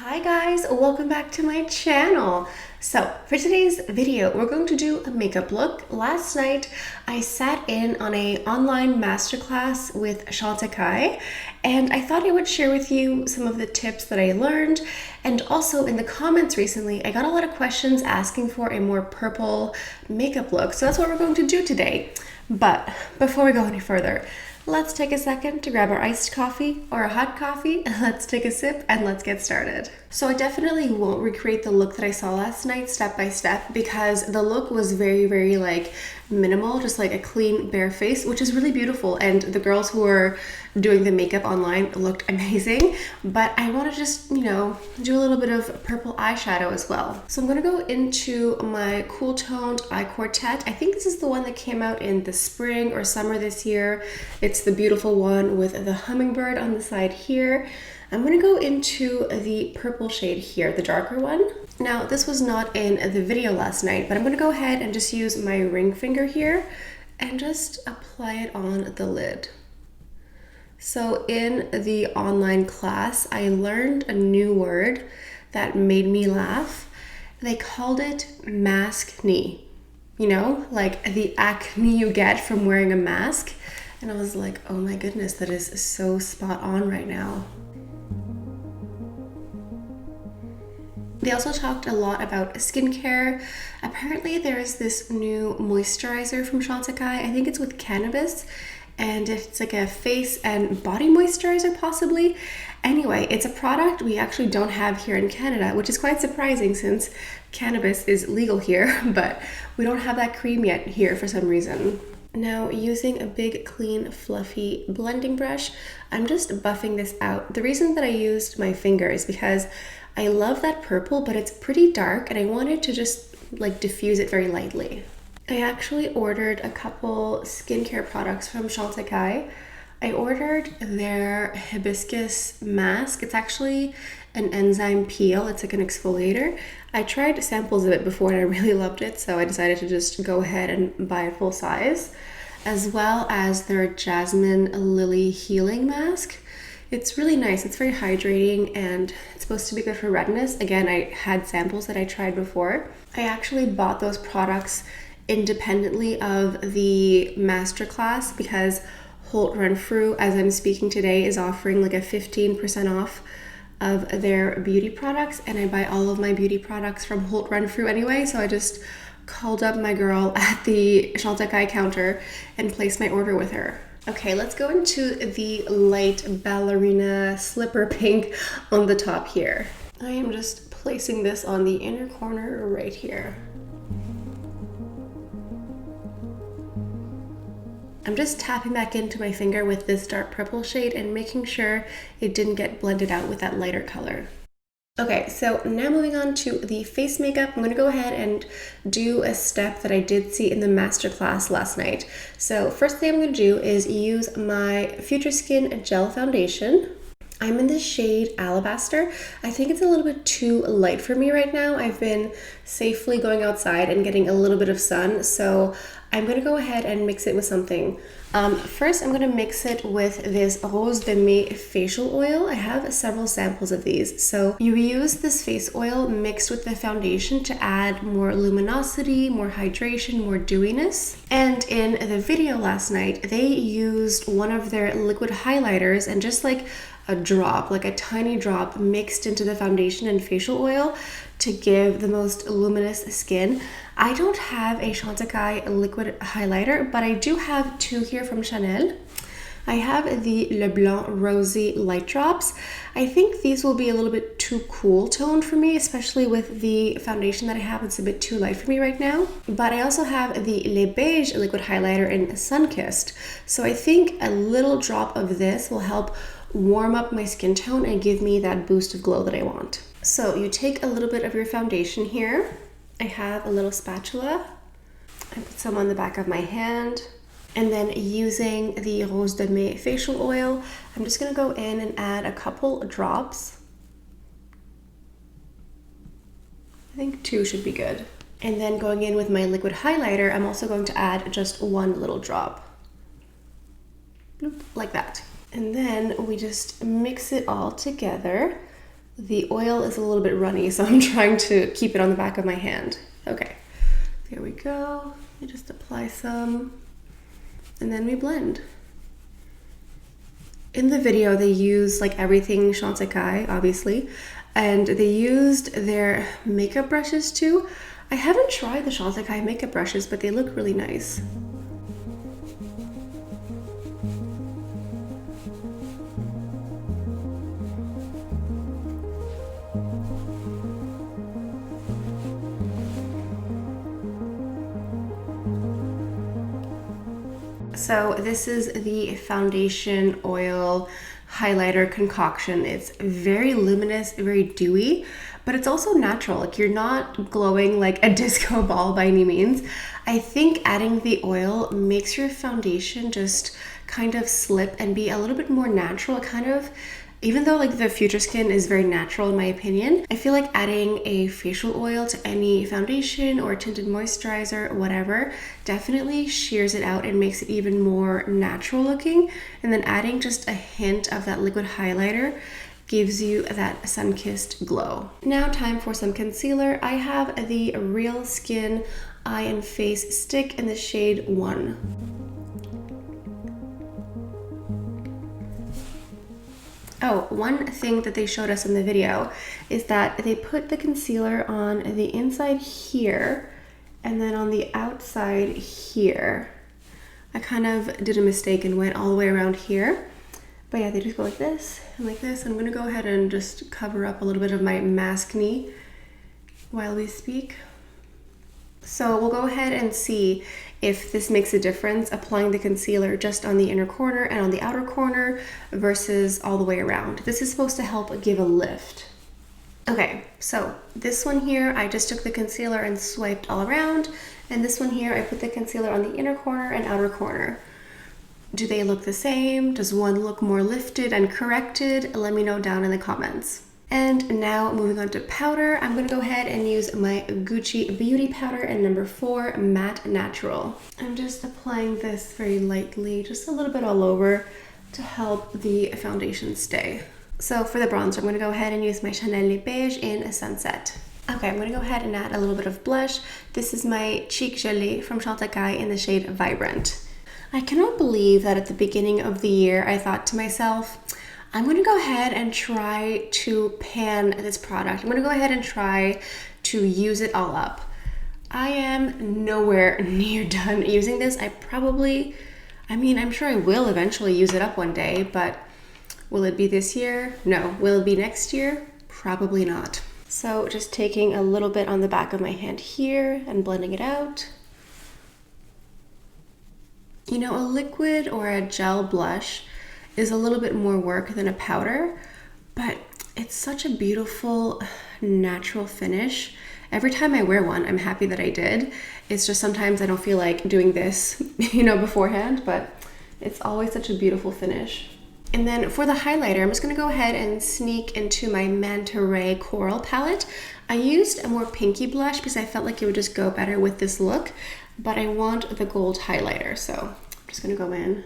Hi guys, welcome back to my channel. So for today's video, we're going to do a makeup look. Last night, I sat in on an online masterclass with Chantecaille, and I thought I would share with you some of the tips that I learned. And also in the comments recently, I got a lot of questions asking for a more purple makeup look. So that's what we're going to do today. But before we go any further, let's take a second to grab our iced coffee or a hot coffee, and let's take a sip and let's get started. So I definitely won't recreate the look that I saw last night step by step because the look was very like minimal, just like a clean bare face, which is really beautiful, and the girls who were doing the makeup online looked amazing. But I want to just, do a little bit of purple eyeshadow as well. So I'm going to go into my cool toned eye quartet. I think this is the one that came out in the spring or summer this year. It's the beautiful one with the hummingbird on the side here. I'm going to go into the purple shade here, the darker one. Now, this was not in the video last night, but I'm going to go ahead and just use my ring finger here and just apply it on the lid. So in the online class, I learned a new word that made me laugh. They called it maskne. Like the acne you get from wearing a mask. And I was like, oh my goodness, that is so spot on right now. They also talked a lot about skincare. Apparently there is this new moisturizer from Chantecaille. I think it's with cannabis, and it's like a face and body moisturizer possibly. Anyway, it's a product we actually don't have here in Canada, which is quite surprising since cannabis is legal here, but we don't have that cream yet here for some reason. Now, using a big, clean, fluffy blending brush, I'm just buffing this out. The reason that I used my finger is because I love that purple, but it's pretty dark and I wanted to just like diffuse it very lightly. I actually ordered a couple skincare products from Chantecaille. I ordered their hibiscus mask. It's actually an enzyme peel. It's like an exfoliator. I tried samples of it before and I really loved it, so I decided to just go ahead and buy it full size, as well as their jasmine lily healing mask. It's really nice. It's very hydrating and it's supposed to be good for redness. Again, I had samples that I tried before. I actually bought those products independently of the masterclass because Holt Renfrew, as I'm speaking today, is offering like a 15% off of their beauty products, and I buy all of my beauty products from Holt Renfrew anyway, so I just called up my girl at the Chantecaille counter and placed my order with her. Okay, let's go into the light ballerina slipper pink on the top here. I am just placing this on the inner corner right here. I'm just tapping back into my finger with this dark purple shade and making sure it didn't get blended out with that lighter color. Okay, so now moving on to the face makeup, I'm going to go ahead and do a step that I did see in the masterclass last night. So first thing I'm going to do is use my Future Skin Gel Foundation. I'm in the shade Alabaster. I think it's a little bit too light for me right now. I've been safely going outside and getting a little bit of sun, so I'm going to go ahead and mix it with something. First, I'm going to mix it with this Rose de Mai facial oil. I have several samples of these. So you use this face oil mixed with the foundation to add more luminosity, more hydration, more dewiness. And in the video last night, they used one of their liquid highlighters and just like a drop, like a tiny drop mixed into the foundation and facial oil to give the most luminous skin. I don't have a Chantecaille liquid highlighter, but I do have two here from Chanel. I have the Le Blanc Rosy Light Drops. I think these will be a little bit too cool toned for me, especially with the foundation that I have. It's a bit too light for me right now. But I also have the Le Beige liquid highlighter in Sunkissed. So I think a little drop of this will help warm up my skin tone and give me that boost of glow that I want. So you take a little bit of your foundation here. I have a little spatula. I put some on the back of my hand. And then using the Rose de Mai facial oil, I'm just gonna go in and add a couple drops. I think 2 should be good. And then going in with my liquid highlighter, I'm also going to add just 1 little drop. Bloop, like that. And then we just mix it all together. The oil is a little bit runny, so I'm trying to keep it on the back of my hand. Okay, there we go. I just apply some, and then we blend. In the video, they use like everything Chantecaille, obviously, and they used their makeup brushes too. I haven't tried the Chantecaille makeup brushes, but they look really nice. So this is the foundation oil highlighter concoction. It's very luminous, very dewy, but it's also natural. Like, you're not glowing like a disco ball by any means. I think adding the oil makes your foundation just kind of slip and be a little bit more natural. It kind of, even though like the Future Skin is very natural in my opinion, I feel like adding a facial oil to any foundation or tinted moisturizer or whatever definitely shears it out and makes it even more natural looking. And then adding just a hint of that liquid highlighter gives you that sun-kissed glow. Now time for some concealer. I have the Real Skin Eye and Face Stick in the shade 1. Oh, one thing that they showed us in the video is that they put the concealer on the inside here and then on the outside here. I kind of did a mistake and went all the way around here. But yeah, they just go like this and like this. I'm gonna go ahead and just cover up a little bit of my maskne while we speak. So we'll go ahead and see if this makes a difference applying the concealer just on the inner corner and on the outer corner versus all the way around. This is supposed to help give a lift. Okay, so this one here, I just took the concealer and swiped all around, and this one here, I put the concealer on the inner corner and outer corner. Do they look the same? Does one look more lifted and corrected? Let me know down in the comments. And now moving on to powder, I'm gonna go ahead and use my Gucci Beauty powder in number 4, Matte Natural. I'm just applying this very lightly, just a little bit all over to help the foundation stay. So for the bronzer, I'm gonna go ahead and use my Chanel Beige in Sunset. Okay, I'm gonna go ahead and add a little bit of blush. This is my Cheek Gelée from Chantecaille in the shade Vibrant. I cannot believe that at the beginning of the year, I thought to myself, I'm gonna go ahead and try to pan this product. I'm gonna go ahead and try to use it all up. I am nowhere near done using this. I'm sure I will eventually use it up one day, but will it be this year? No. Will it be next year? Probably not. So just taking a little bit on the back of my hand here and blending it out. You know, a liquid or a gel blush is a little bit more work than a powder, but it's such a beautiful natural finish. Every time I wear one, I'm happy that I did. It's just sometimes I don't feel like doing this, beforehand, but it's always such a beautiful finish. And then for the highlighter, I'm just gonna go ahead and sneak into my Manta Ray Coral palette. I used a more pinky blush because I felt like it would just go better with this look, but I want the gold highlighter, so I'm just gonna go in.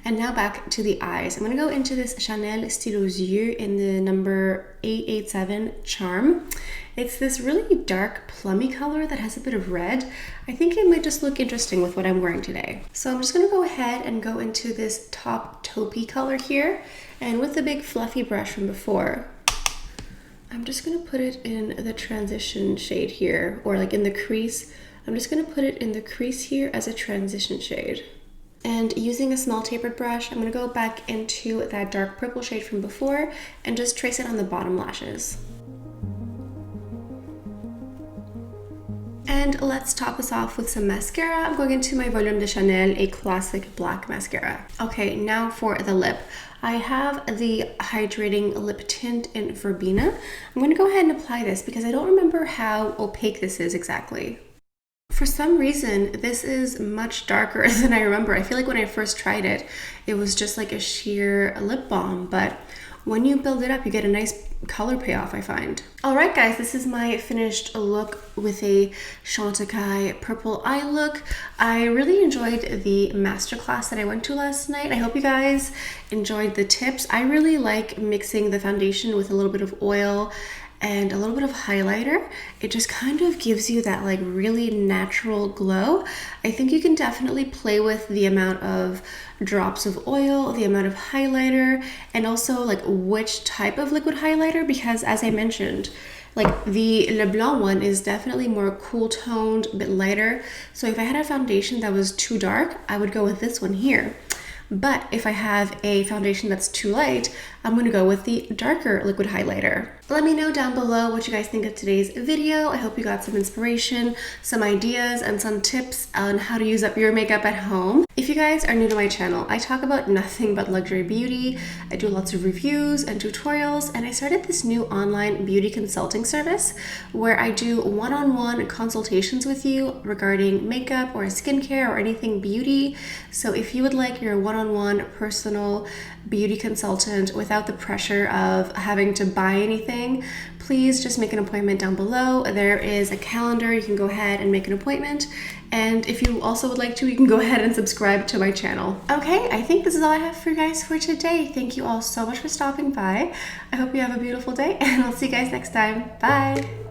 And now back to the eyes. I'm gonna go into this Chanel Style aux Yeux in the number 887 Charm. It's this really dark plummy color that has a bit of red. I think it might just look interesting with what I'm wearing today. So I'm just gonna go ahead and go into this top taupey color here. And with the big fluffy brush from before, I'm just gonna put it in the transition shade here, or like in the crease. I'm just gonna put it in the crease here as a transition shade. And using a small tapered brush, I'm gonna go back into that dark purple shade from before and just trace it on the bottom lashes. And let's top this off with some mascara. I'm going into my Volume de Chanel, a classic black mascara. Okay, now for the lip. I have the hydrating lip tint in Verbena. I'm gonna go ahead and apply this because I don't remember how opaque this is exactly. For some reason, this is much darker than I remember. I feel like when I first tried it, it was just like a sheer lip balm, but when you build it up, you get a nice color payoff, I find. All right, guys, this is my finished look with a Chantecaille purple eye look. I really enjoyed the masterclass that I went to last night. I hope you guys enjoyed the tips. I really like mixing the foundation with a little bit of oil and a little bit of highlighter. It just kind of gives you that like really natural glow. I think you can definitely play with the amount of drops of oil, the amount of highlighter, and also like which type of liquid highlighter, because as I mentioned, like the Leblanc one is definitely more cool toned, a bit lighter. So if I had a foundation that was too dark, I would go with this one here. But if I have a foundation that's too light, I'm gonna go with the darker liquid highlighter. Let me know down below what you guys think of today's video. I hope you got some inspiration, some ideas, and some tips on how to use up your makeup at home. If you guys are new to my channel, I talk about nothing but luxury beauty. I do lots of reviews and tutorials, and I started this new online beauty consulting service where I do one-on-one consultations with you regarding makeup or skincare or anything beauty. So if you would like your one-on-one personal beauty consultant without the pressure of having to buy anything, please just make an appointment down below. There is a calendar. You can go ahead and make an appointment. And if you also would like to, you can go ahead and subscribe to my channel. Okay, I think this is all I have for you guys for today. Thank you all so much for stopping by. I hope you have a beautiful day, and I'll see you guys next time. Bye.